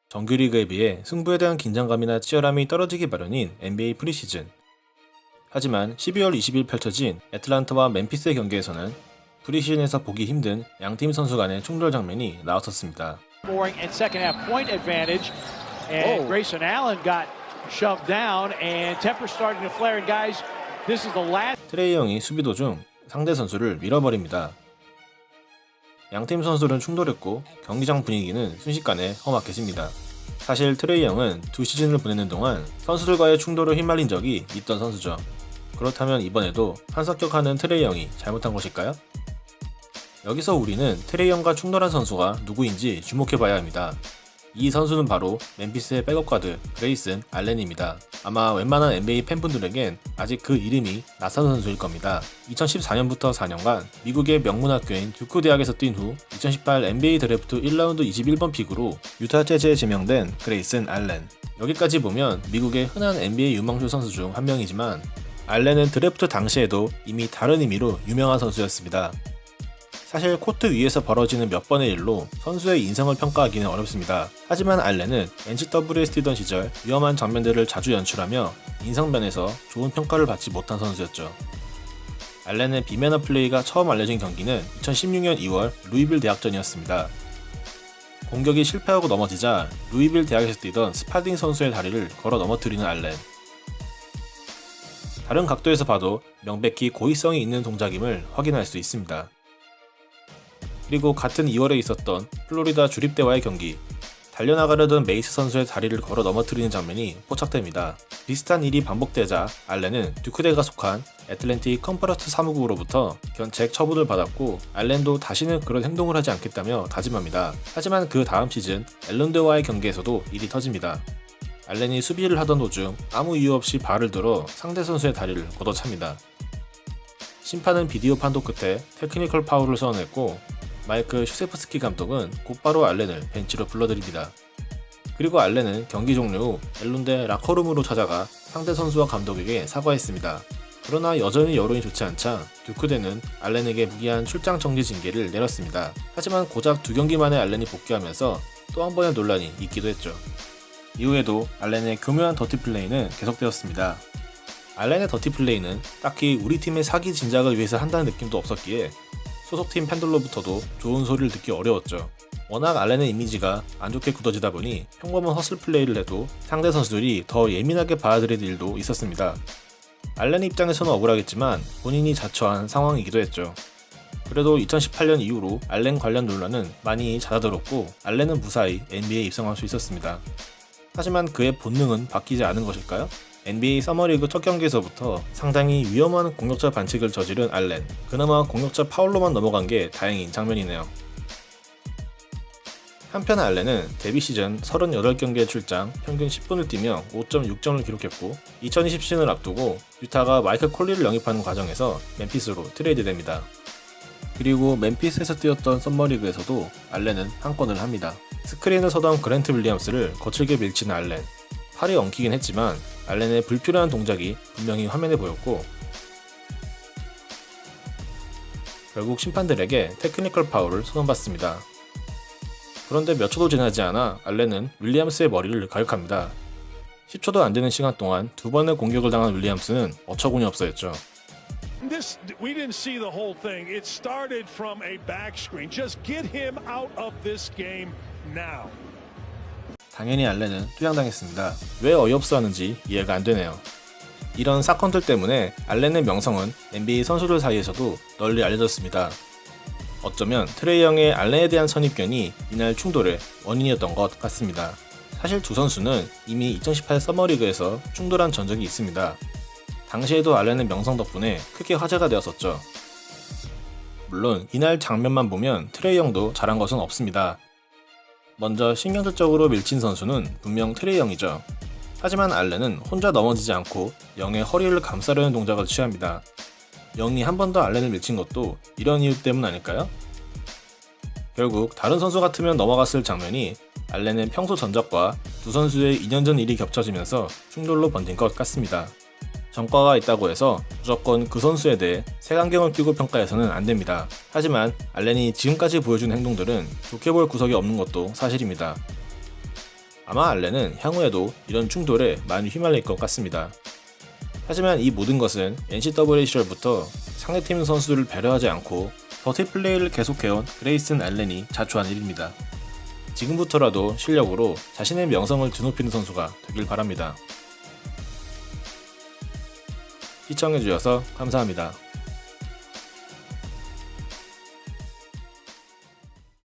정규 리그에 비해 승부에 대한 긴장감이나 치열함이 떨어지기 마련인 NBA 프리시즌. 하지만 12월 20일 펼쳐진 애틀란타와 멤피스의 경기에서는 프리시즌에서 보기 힘든 양팀 선수 간의 충돌 장면이 나왔었습니다. And second half point advantage, and Grayson Allen got shoved down, and tempers starting to flare. And guys, this is the last. 트레이 영이 수비 도중 상대 선수를 밀어버립니다. 양팀 선수들은 충돌했고 경기장 분위기는 순식간에 험악해집니다. 사실 트레이 영은 두 시즌을 보내는 동안 선수들과의 충돌을 휘말린 적이 있던 선수죠. 그렇다면 이번에도 한석격하는 트레이 영이 잘못한 것일까요? 여기서 우리는 트레이 영과 충돌한 선수가 누구인지 주목해봐야 합니다. 이 선수는 바로 멤피스의 백업 가드 그레이슨 알렌입니다. 아마 웬만한 NBA 팬분들에겐 아직 그 이름이 낯선 선수일 겁니다. 2014년부터 4년간 미국의 명문학교인 듀크 대학에서 뛴 후 2018 NBA 드래프트 1라운드 21번 픽으로 유타 재즈에 지명된 그레이슨 알렌. 여기까지 보면 미국의 흔한 NBA 유망주 선수 중 한 명이지만 알렌은 드래프트 당시에도 이미 다른 의미로 유명한 선수였습니다. 사실 코트 위에서 벌어지는 몇 번의 일로 선수의 인성을 평가하기는 어렵습니다. 하지만 알렌은 NCAA에 뛰던 시절 위험한 장면들을 자주 연출하며 인성면에서 좋은 평가를 받지 못한 선수였죠. 알렌의 비매너 플레이가 처음 알려진 경기는 2016년 2월 루이빌 대학전이었습니다. 공격이 실패하고 넘어지자 루이빌 대학에서 뛰던 스파딩 선수의 다리를 걸어 넘어뜨리는 알렌. 다른 각도에서 봐도 명백히 고의성이 있는 동작임을 확인할 수 있습니다. 그리고 같은 2월에 있었던 플로리다 주립대와의 경기, 달려나가려던 메이스 선수의 다리를 걸어 넘어뜨리는 장면이 포착됩니다. 비슷한 일이 반복되자 알렌은 듀크대가 속한 애틀랜틱 컨퍼런스 사무국으로부터 견책 처분을 받았고 알렌도 다시는 그런 행동을 하지 않겠다며 다짐합니다. 하지만 그 다음 시즌 앨런드와의 경기에서도 일이 터집니다. 알렌이 수비를 하던 도중 아무 이유 없이 발을 들어 상대 선수의 다리를 걷어찹니다. 심판은 비디오 판독 끝에 테크니컬 파울을 선언했고 마이클 슈세프스키 감독은 곧바로 알렌을 벤치로 불러들입니다. 그리고 알렌은 경기 종료 후 앨런드 라커룸으로 찾아가 상대 선수와 감독에게 사과했습니다. 그러나 여전히 여론이 좋지 않자 듀크대는 알렌에게 무기한 출장 정지 징계를 내렸습니다. 하지만 고작 2경기 만에 알렌이 복귀하면서 또 한 번의 논란이 있기도 했죠. 이후에도 알렌의 교묘한 더티 플레이는 계속되었습니다. 알렌의 더티 플레이는 딱히 우리 팀의 사기 진작을 위해서 한다는 느낌도 없었기에 소속팀 팬들로부터도 좋은 소리를 듣기 어려웠죠. 워낙 알렌의 이미지가 안 좋게 굳어지다 보니 평범한 허슬 플레이를 해도 상대 선수들이 더 예민하게 받아들일 일도 있었습니다. 알렌 입장에서는 억울하겠지만 본인이 자처한 상황이기도 했죠. 그래도 2018년 이후로 알렌 관련 논란은 많이 잦아들었고 알렌은 무사히 NBA에 입성할 수 있었습니다. 하지만 그의 본능은 바뀌지 않은 것일까요? NBA 서머리그 첫 경기에서부터 상당히 위험한 공격자 반칙을 저지른 알렌. 그나마 공격자 파울로만 넘어간 게 다행인 장면이네요. 한편 알렌은 데뷔 시즌 38경기에 출장, 평균 10분을 뛰며 5.6점을 기록했고 2020 시즌을 앞두고 유타가 마이클 콜리를 영입하는 과정에서 멤피스로 트레이드됩니다. 그리고 멤피스에서 뛰었던 서머리그에서도 알렌은 한 건을 합니다. 스크린을 서던 그랜트 윌리엄스를 거칠게 밀치는 알렌. 팔이 엉키긴 했지만 알렌의 불필요한 동작이 분명히 화면에 보였고 결국 심판들에게 테크니컬 파울을 선언받습니다. 그런데 몇 초도 지나지 않아 알렌은 윌리엄스의 머리를 가격합니다. 10초도 안 되는 시간 동안 2번의 공격을 당한 윌리엄스는 어처구니 없어했죠. We didn't see the whole thing. It started from a back screen. Just get him out of this game now. 당연히 알렌은 투양당했습니다. 왜 어이없어 하는지 이해가 안 되네요. 이런 사건들 때문에 알렌의 명성은 NBA 선수들 사이에서도 널리 알려졌습니다. 어쩌면 트레이 영의 알렌에 대한 선입견이 이날 충돌의 원인이었던 것 같습니다. 사실 두 선수는 이미 2018 서머리그에서 충돌한 전적이 있습니다. 당시에도 알렌의 명성 덕분에 크게 화제가 되었었죠. 물론 이날 장면만 보면 트레이 영도 잘한 것은 없습니다. 먼저 신경질적으로 밀친 선수는 분명 트레이 영이죠. 하지만 알렌은 혼자 넘어지지 않고 영의 허리를 감싸려는 동작을 취합니다. 영이 한 번 더 알렌을 밀친 것도 이런 이유 때문 아닐까요? 결국 다른 선수 같으면 넘어갔을 장면이 알렌의 평소 전적과 두 선수의 2년 전 일이 겹쳐지면서 충돌로 번진 것 같습니다. 전과가 있다고 해서 무조건 그 선수에 대해 색안경을 끼고 평가해서는 안됩니다. 하지만 알렌이 지금까지 보여준 행동들은 좋게 볼 구석이 없는 것도 사실입니다. 아마 알렌은 향후에도 이런 충돌에 많이 휘말릴 것 같습니다. 하지만 이 모든 것은 NCAA 시절부터 상대팀 선수들을 배려하지 않고 더티 플레이를 계속해온 그레이슨 알렌이 자초한 일입니다. 지금부터라도 실력으로 자신의 명성을 드높이는 선수가 되길 바랍니다. 시청해주셔서 감사합니다.